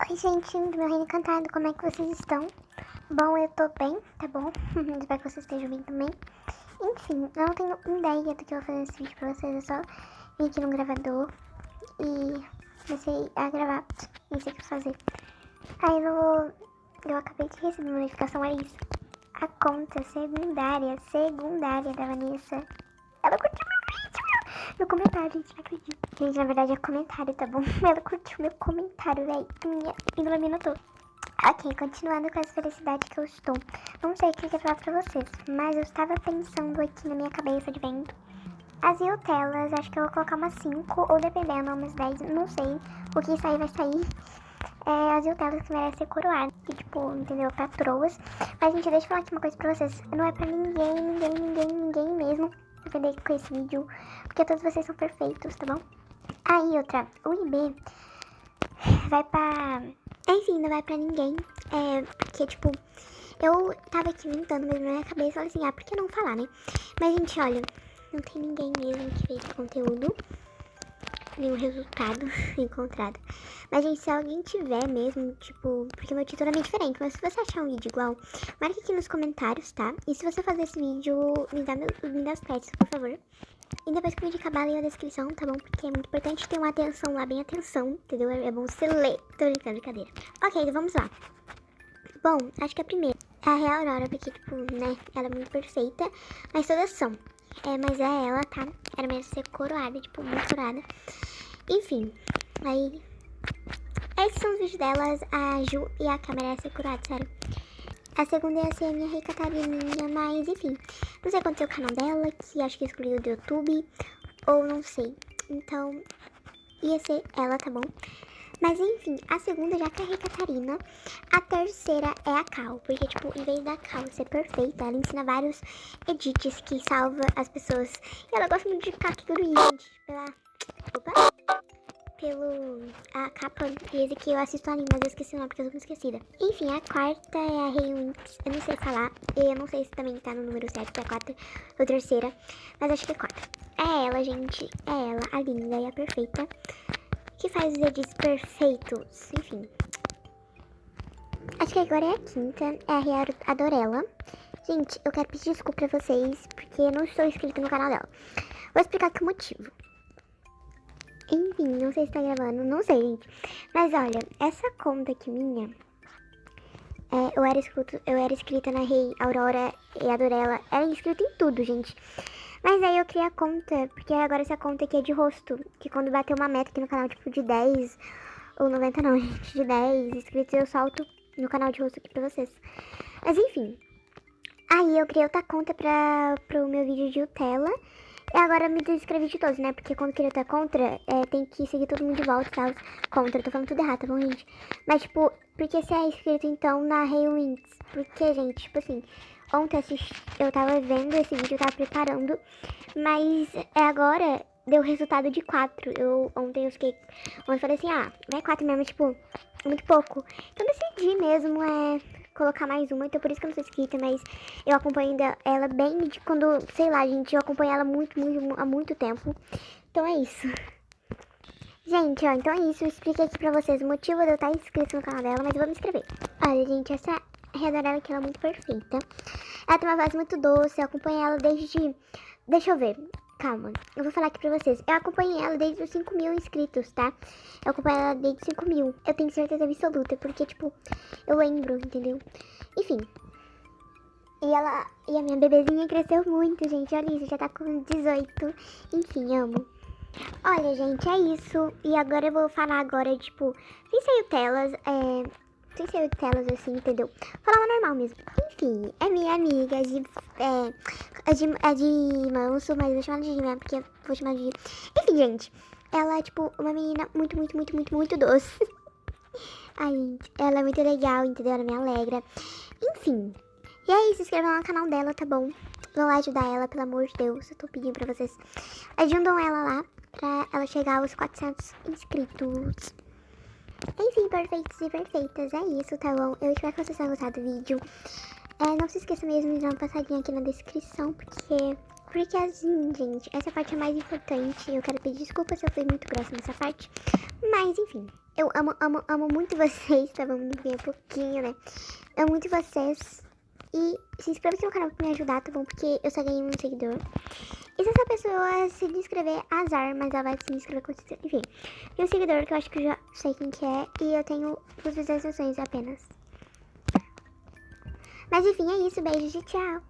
Oi, gente do meu reino encantado, como é que vocês estão? Bom, eu tô bem, tá bom? Espero que vocês estejam bem também. Enfim, eu não tenho ideia do que eu vou fazer nesse vídeo pra vocês, eu só vim aqui no gravador e comecei a gravar, nem sei o que fazer. Aí eu acabei de receber uma notificação, é isso. A conta secundária da Vanessa, ela curtiu meu comentário, gente, não acredito. Gente, na verdade é comentário, tá bom? Ela curtiu meu comentário, velho. Minha ídola me notou. Ok, continuando com essa felicidade que eu estou. Não sei o que eu quero falar pra vocês, mas eu estava pensando aqui na minha cabeça de vento. As Iotelas, acho que eu vou colocar umas 5, ou dependendo, umas 10, não sei. O que sair vai sair. As Iotelas que merecem ser coroadas, que tipo, entendeu? Patroas. Mas, gente, deixa eu falar aqui uma coisa pra vocês. Não é pra ninguém mesmo defender com esse vídeo, porque todos vocês são perfeitos, tá bom? Aí, outra, o IB vai pra... Enfim, não vai pra ninguém, porque, tipo, eu tava aqui inventando mesmo na minha cabeça, e falei assim, por que não falar, né? Mas, gente, olha, não tem ninguém mesmo que fez conteúdo, nenhum resultado encontrado. Mas, gente, se alguém tiver mesmo, tipo, porque meu título é meio diferente, mas se você achar um vídeo igual, marque aqui nos comentários, tá? E se você fazer esse vídeo, me dá os créditos, por favor. E depois que o vídeo acabar, leia a descrição, tá bom? Porque é muito importante ter uma atenção lá, bem atenção, entendeu? É bom você ler. Tô brincando, brincadeira. Ok, então vamos lá. Bom, acho que a primeira é a Real Aurora, porque, tipo, né, ela é muito perfeita, mas todas são. Mas é ela, tá? Ela merece ser coroada, tipo, muito coroada. Enfim, aí... Esses são os vídeos delas, a Ju e a Cá merecem ser coroadas, sério. A segunda ia ser a minha Rei Catarininha, mas enfim, não sei quanto é o canal dela, que acho que excluiu do YouTube, ou não sei. Então, ia ser ela, tá bom? Mas enfim, a segunda já que é a Rei Catarina, a terceira é a Cal, porque tipo, em vez da Cal ser perfeita, ela ensina vários edits que salva as pessoas. E ela gosta muito de Kakigurui, gente, a capa e esse aqui eu assisto anime, mas eu esqueci o nome porque eu tô muito esquecida. Enfim, a quarta é a Rei Winx, eu não sei falar, eu não sei se também tá no número certo, se é a quarta ou terceira, mas acho que é quarta. É ela, gente, é ela, a linda e a perfeita, que faz os edits perfeitos, enfim. Acho que agora é a quinta, é a Rei Adorella. Gente, eu quero pedir desculpa pra vocês, porque eu não estou inscrita no canal dela. Vou explicar aqui o motivo. Enfim, não sei se tá gravando, não sei, gente. Mas olha, essa conta aqui minha, eu era inscrita na Rei Aurora e Adorella, era inscrita em tudo, gente. Mas aí eu criei a conta, porque agora essa conta aqui é de rosto, que quando bater uma meta aqui no canal, tipo de 10, ou 90 não, gente, de 10 inscritos, eu solto no canal de rosto aqui pra vocês. Mas enfim, aí eu criei outra conta pro meu vídeo de Utella. E agora me desinscrevi de todos, né? Porque quando queria estar contra, tem que seguir todo mundo de volta e tal. Contra, eu tô falando tudo errado, tá bom, gente? Mas, tipo, porque você é inscrito, então, na Rei Winx? Porque, gente, tipo assim, ontem eu tava vendo esse vídeo, eu tava preparando. Mas agora deu resultado de 4. Ontem eu falei assim, vai 4 mesmo, tipo, muito pouco. Então decidi mesmo, colocar mais uma, então por isso que eu não sou inscrita, mas eu acompanho ela bem de quando, sei lá, gente, eu acompanho ela há muito tempo. Então é isso. Gente, ó, então é isso, eu expliquei aqui pra vocês o motivo de eu estar inscrito no canal dela, mas eu vou me inscrever. Olha, gente, essa Reda dela aqui, ela é muito perfeita. Ela tem uma voz muito doce, eu acompanho ela desde... Deixa eu ver, calma, eu vou falar aqui pra vocês. Eu acompanhei ela desde os 5 mil inscritos, tá? Eu acompanho ela desde 5 mil. Eu tenho certeza absoluta, porque, tipo, eu lembro, entendeu? Enfim. E a minha bebezinha cresceu muito, gente. Olha isso, já tá com 18. Enfim, amo. Olha, gente, é isso. E agora eu vou falar agora, tipo, sem ser telas, sem ser telas assim, entendeu? Falar normal mesmo. Enfim, é minha amiga é de manso, mas eu vou chamar de Gina, porque eu vou chamar de... Enfim, gente, ela é, tipo, uma menina muito doce. Ai, gente, ela é muito legal, entendeu? Ela me alegra. Enfim, e é isso, se inscrevam no canal dela, tá bom? Vão lá ajudar ela, pelo amor de Deus, eu tô pedindo pra vocês. Ajudam ela lá, pra ela chegar aos 400 inscritos. Enfim, perfeitos e perfeitas, é isso, tá bom? Eu espero que vocês tenham gostado do vídeo. Não se esqueça mesmo de dar uma passadinha aqui na descrição, porque assim, gente, essa parte é mais importante. Eu quero pedir desculpa se eu fui muito grossa nessa parte, mas enfim. Eu amo muito vocês, tá bom? Bem pouquinho, né? Amo muito vocês. E se inscreve aqui no canal pra me ajudar, tá bom? Porque eu só ganhei um seguidor. E se essa pessoa se inscrever, azar, mas ela vai se inscrever com... Enfim, tem um seguidor que eu acho que eu já sei quem que é. E eu tenho 2 visualizações apenas. Mas enfim, é isso. Beijo e tchau.